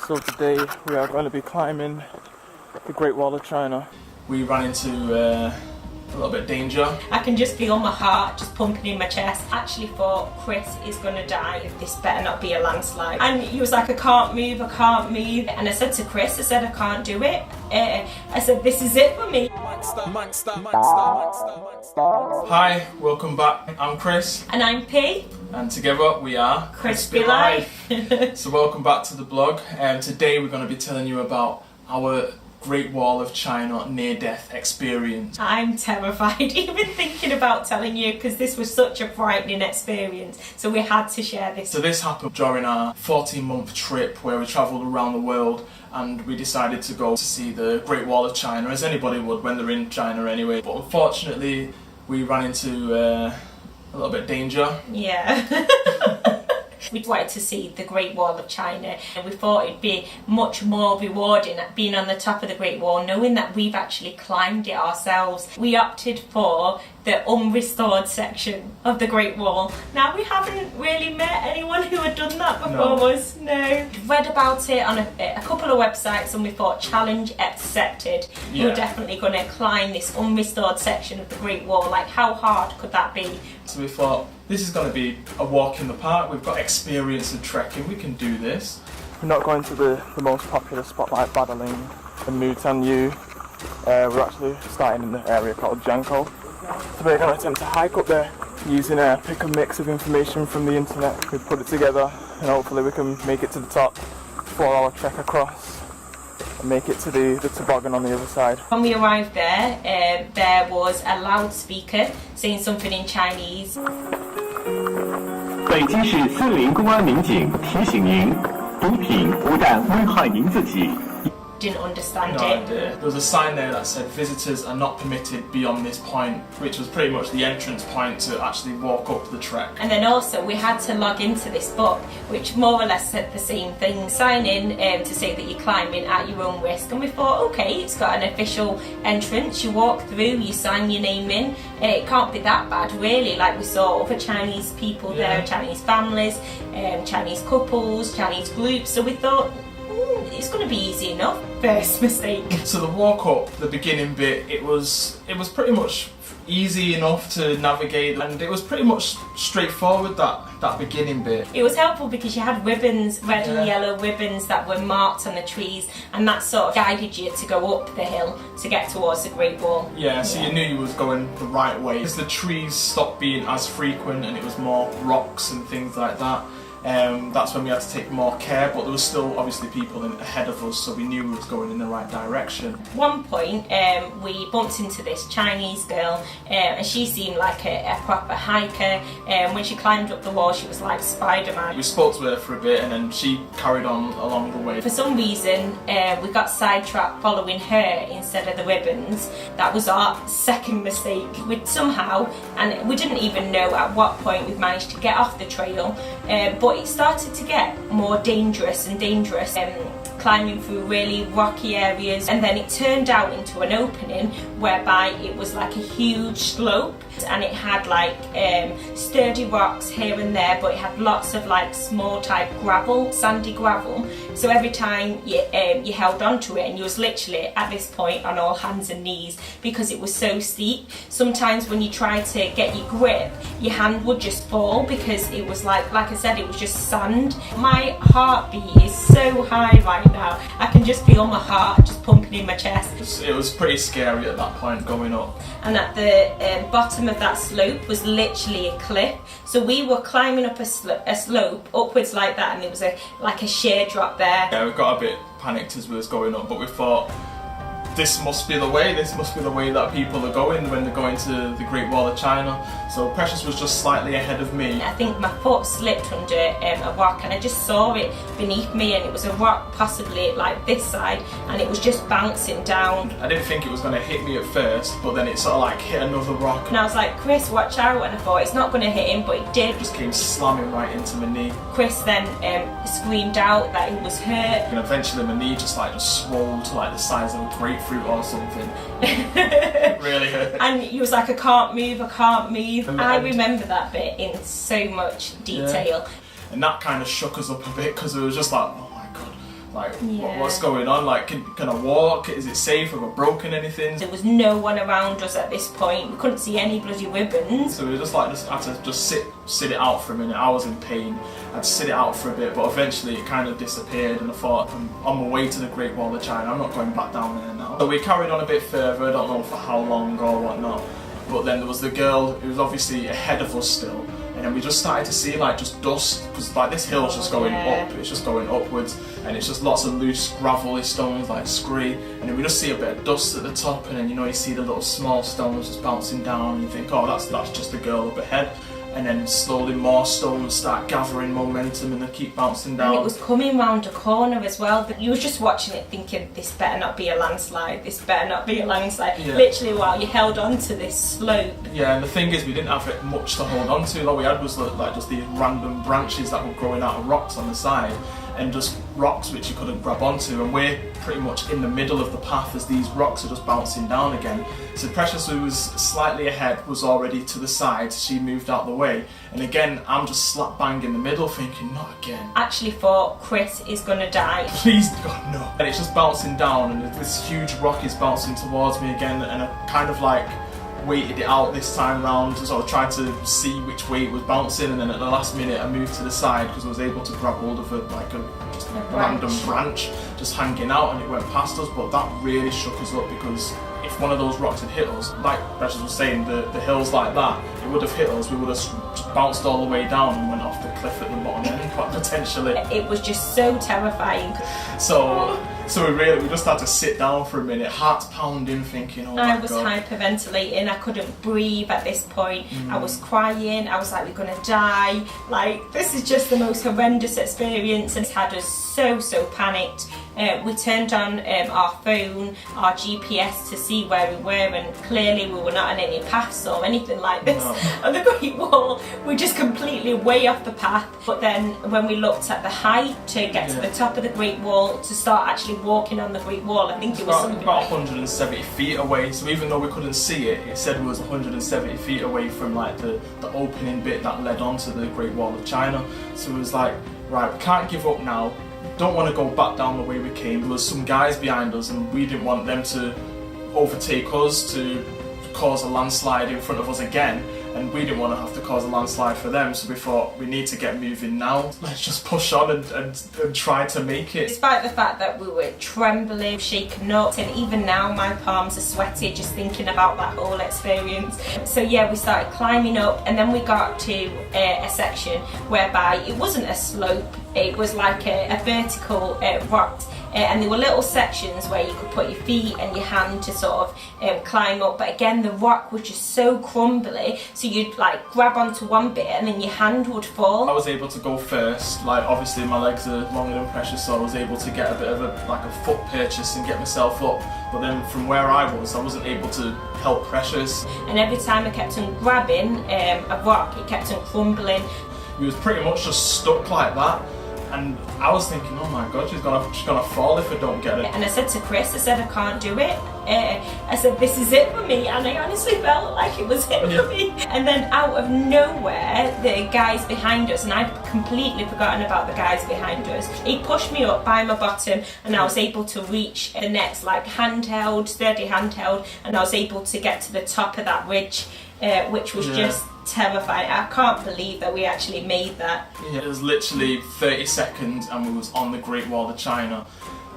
So today we are going to be climbing the Great Wall of China. We ran into a little bit of danger. I can just feel my heart just pumping in my chest. I actually thought Chris is going to die. This better not be a landslide. And he was like, I can't move. And I said to Chris, I can't do it. I said, this is it for me. Hi, welcome back. I'm Chris. And I'm P. And together we are Crispy Life. So welcome back to the blog. Today we're going to be telling you about our Great Wall of China near-death experience. I'm terrified even thinking about telling you because this was such a frightening experience. So we had to share this. So this happened during our 14-month trip where we travelled around the world, and we decided to go to see the Great Wall of China, as anybody would when they're in China anyway. But unfortunately we ran into a little bit of danger. Yeah. We wanted to see the Great Wall of China, and we thought it'd be much more rewarding being on the top of the Great Wall, knowing that we've actually climbed it ourselves. We opted for the unrestored section of the Great Wall. Now, we haven't really met anyone who had done that before us. No. Read about it on a couple of websites, and we thought, challenge accepted. Yeah. We're definitely going to climb this unrestored section of the Great Wall. Like, how hard could that be? So we thought, this is going to be a walk in the park. We've got experience in trekking, we can do this. We're not going to the most popular spot like Beijing and Mutianyu. We're actually starting in the area called Jiankou. So we're going to attempt to hike up there using a pick and mix of information from the internet. We put it together and hopefully we can make it to the top, 4-hour trek across and make it to the toboggan on the other side. When we arrived there was a loudspeaker saying something in Chinese. 北京市森林公安民警提醒您，毒品不但危害您自己。 Didn't understand no it. Idea. There was a sign there that said visitors are not permitted beyond this point, which was pretty much the entrance point to actually walk up the trek. And then also we had to log into this book, which more or less said the same thing. Sign in to say that you're climbing at your own risk. And we thought, okay, it's got an official entrance. You walk through, you sign your name in. It can't be that bad, really. Like we saw other Chinese people there, Chinese families, Chinese couples, Chinese groups. So we thought, it's going to be easy enough. First mistake. So the walk up, the beginning bit, it was pretty much easy enough to navigate, and it was pretty much straightforward, that beginning bit. It was helpful because you had ribbons, red and yellow ribbons that were marked on the trees, and that sort of guided you to go up the hill to get towards the Great Wall. Yeah, so you knew you was going the right way. As the trees stopped being as frequent and it was more rocks and things like that, that's when we had to take more care, but there was still obviously people ahead of us, so we knew we was going in the right direction. One point we bumped into this Chinese girl, and she seemed like a proper hiker. When she climbed up the wall she was like Spider-Man. We spoke to her for a bit and then she carried on along the way. For some reason we got sidetracked following her instead of the ribbons. That was our second mistake. We somehow, and we didn't even know at what point we managed to get off the trail, but it started to get more dangerous and dangerous, climbing through really rocky areas, and then it turned out into an opening whereby it was like a huge slope, and it had like sturdy rocks here and there, but it had lots of like small type gravel, sandy gravel. So every time you held onto it, and you was literally at this point on all hands and knees because it was so steep. Sometimes when you tried to get your grip, your hand would just fall because it was like I said, it was just sand. My heartbeat is so high right now. I can just feel my heart just pumping in my chest. It was pretty scary at that point going up. And at the bottom of that slope was literally a cliff. So we were climbing up a slope upwards like that, and there was like a sheer drop there. Yeah, we got a bit panicked as we was going up, but we thought, this must be the way that people are going when they're going to the Great Wall of China. So Precious was just slightly ahead of me. I think my foot slipped under a rock, and I just saw it beneath me, and it was a rock possibly like this side, and it was just bouncing down. I didn't think it was going to hit me at first, but then it sort of like hit another rock. And I was like, Chris, watch out, and I thought it's not going to hit him, but it did. It just came slamming right into my knee. Chris then screamed out that he was hurt. And eventually my knee just swelled to like the size of a grapefruit or something. Really hurt. And he was like, I can't move. I remember that bit in so much detail. Yeah. And that kind of shook us up a bit because it was just like, oh my god, like what's going on? Like, can I walk? Is it safe? Have I broken anything? There was no one around us at this point. We couldn't see any bloody ribbons. So we just had to sit it out for a minute. I was in pain. I had to sit it out for a bit, but eventually it kind of disappeared, and I thought, I'm on my way to the Great Wall of China. I'm not going back down there now. So we carried on a bit further. I don't know for how long or whatnot. But then there was the girl who was obviously ahead of us still. And then we just started to see like just dust, because like this hill's just going up, it's just going upwards, and it's just lots of loose gravelly stones like scree, and then we just see a bit of dust at the top, and then you see the little small stones just bouncing down, and you think, oh, that's just the girl up ahead. And then slowly more stones start gathering momentum and they keep bouncing down. And it was coming round a corner as well. You were just watching it thinking, this better not be a landslide, this better not be a landslide. Yeah. Literally while you held on to this slope. Yeah, and the thing is we didn't have much to hold on to. All we had was like just these random branches that were growing out of rocks on the side, and just rocks which you couldn't grab onto, and we're pretty much in the middle of the path as these rocks are just bouncing down again. So Precious, who was slightly ahead, was already to the side. She moved out the way, and again I'm just slap bang in the middle thinking, not again. Actually thought Chris is gonna die. Please God no. And it's just bouncing down, and this huge rock is bouncing towards me again, and I kind of like waited it out this time round, sort of tried to see which way it was bouncing, and then at the last minute I moved to the side because I was able to grab hold of a random branch just hanging out, and it went past us. But that really shook us up, because if one of those rocks had hit us, like Precious was saying, the hills like that, it would have hit us, we would have just bounced all the way down and went off the cliff at the bottom end, quite potentially. It was just so terrifying. So we just had to sit down for a minute, hearts pounding, thinking, oh my God. I was hyperventilating, I couldn't breathe at this point. I was crying, I was like, we're gonna die. Like, this is just the most horrendous experience, and it had us so panicked. We turned on our phone, our GPS to see where we were, and clearly we were not on any paths or anything like this. No. On the Great Wall, we're just completely way off the path. But then when we looked at the height to get to the top of the Great Wall, to start actually walking on the Great Wall, I think it was something about like 170 feet away. So even though we couldn't see it, it said it was 170 feet away from like the opening bit that led onto the Great Wall of China. So it was like, right, we can't give up now. Don't want to go back down the way we came. There was some guys behind us, and we didn't want them to overtake us to cause a landslide in front of us again, and we didn't want to have to cause a landslide for them. So we thought, we need to get moving now. Let's just push on and try to make it. Despite the fact that we were trembling, shaken up, and even now my palms are sweaty just thinking about that whole experience. So yeah, we started climbing up, and then we got to a section whereby it wasn't a slope, it was like a vertical rock, and there were little sections where you could put your feet and your hand to sort of climb up, but again the rock was just so crumbly, so you'd like grab onto one bit and then your hand would fall. I was able to go first. Like, obviously my legs are longer than Precious, so I was able to get a bit of a foot purchase and get myself up, but then from where I wasn't able to help Precious. And every time I kept on grabbing a rock, it kept on crumbling. We was pretty much just stuck like that. And I was thinking, oh my God, she's gonna fall if I don't get it. And I said to Chris, I said, I can't do it. I said, this is it for me, and I honestly felt like it was it for me. And then out of nowhere, the guys behind us, and I'd completely forgotten about the guys behind us, he pushed me up by my bottom, and I was able to reach the next like handheld, sturdy handheld, and I was able to get to the top of that ridge, which was just terrifying. I can't believe that we actually made that. Yeah, it was literally 30 seconds and we was on the Great Wall of China.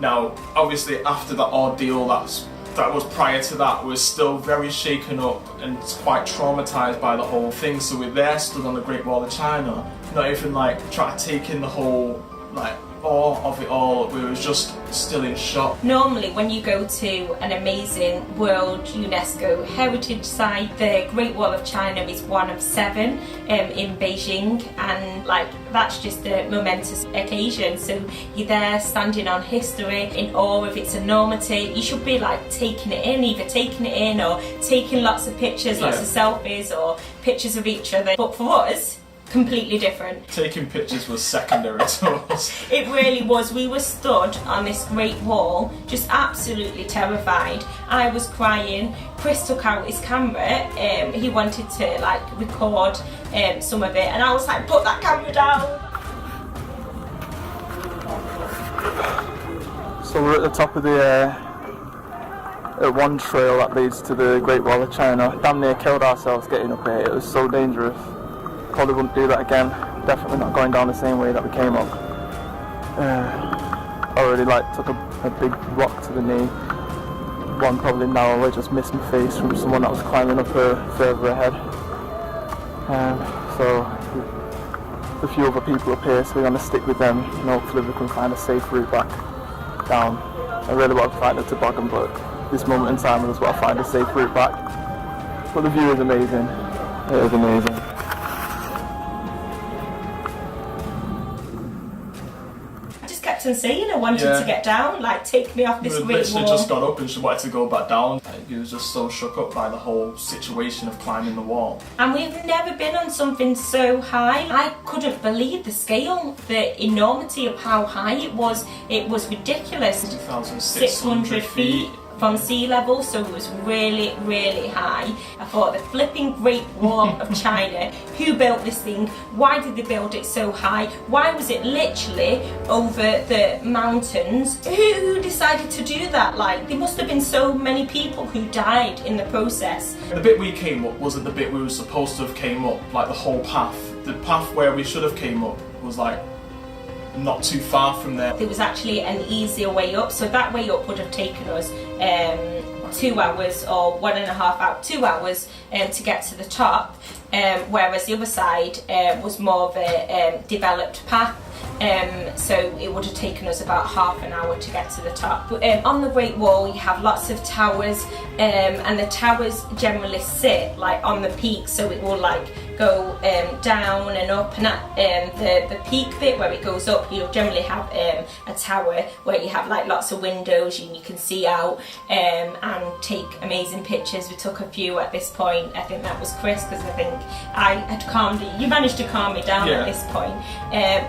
Now, obviously after that ordeal that was prior to that, we're still very shaken up and quite traumatised by the whole thing. So we're there stood on the Great Wall of China, not even like trying to take in the whole like awe of it all. We was just still in shock. Normally when you go to an amazing World UNESCO Heritage Site, the Great Wall of China is one of 7 in Beijing, and like that's just a momentous occasion. So you're there standing on history, in awe of its enormity. You should be like taking it in, either taking it in or taking lots of pictures, lots of selfies or pictures of each other. But for us, completely different. Taking pictures was secondary to us. It really was. We were stood on this great wall, just absolutely terrified. I was crying. Chris took out his camera. He wanted to like record some of it, and I was like, put that camera down. So we're at the top of the one trail that leads to the Great Wall of China. Damn near killed ourselves getting up here. It was so dangerous. Probably wouldn't do that again. Definitely not going down the same way that we came up. Already took a big rock to the knee. One probably narrowly just missed my face from someone that was climbing up further ahead. So a few other people up here, so we're going to stick with them and hopefully we can find a safe route back down. I really want to find a toboggan, but this moment in time I just want to find a safe route back. But the view is amazing. It is amazing. And saying I wanted to get down, take me off this great wall. We literally just got up and she wanted to go back down. He was just so shook up by the whole situation of climbing the wall. And we've never been on something so high. I couldn't believe the scale, the enormity of how high it was. It was ridiculous. 2,600 feet. From sea level, so it was really, really high. I thought the flipping Great Wall of China, who built this thing? Why did they build it so high? Why was it literally over the mountains? Who decided to do that? There must have been so many people who died in the process. The bit we came up wasn't the bit we were supposed to have came up, the whole path. The path where we should have came up was not too far from there. There was actually an easier way up, so that way up would have taken us 2 hours or 1.5 hours, 2 hours to get to the top, whereas the other side was more of a developed path. So it would have taken us about half an hour to get to the top. On the Great Wall you have lots of towers, and the towers generally sit on the peak, so it will go down and up, and at the peak bit where it goes up you'll generally have a tower where you have lots of windows and you can see out and take amazing pictures. We took a few at this point. I think that was Chris, because I think I had calmed you. You managed to calm me down at this point.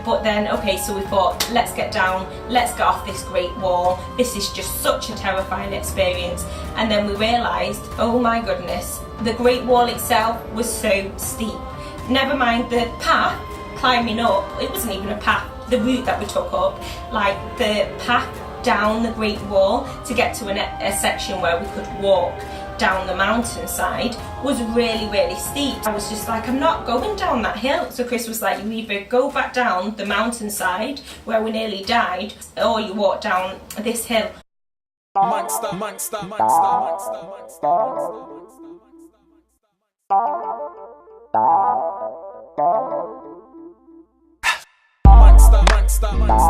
But then okay, so we thought, let's get down, let's get off this Great Wall. This is just such a terrifying experience. And then we realised, oh my goodness, the Great Wall itself was so steep. Never mind the path climbing up, it wasn't even a path, the route that we took up, the path down the Great Wall to get to a section where we could walk down the mountainside was really, really steep. I was just I'm not going down that hill. So Chris was you either go back down the mountainside where we nearly died, or you walk down this hill. Monster, monster, monster, monster, monster, monster, monster, monster.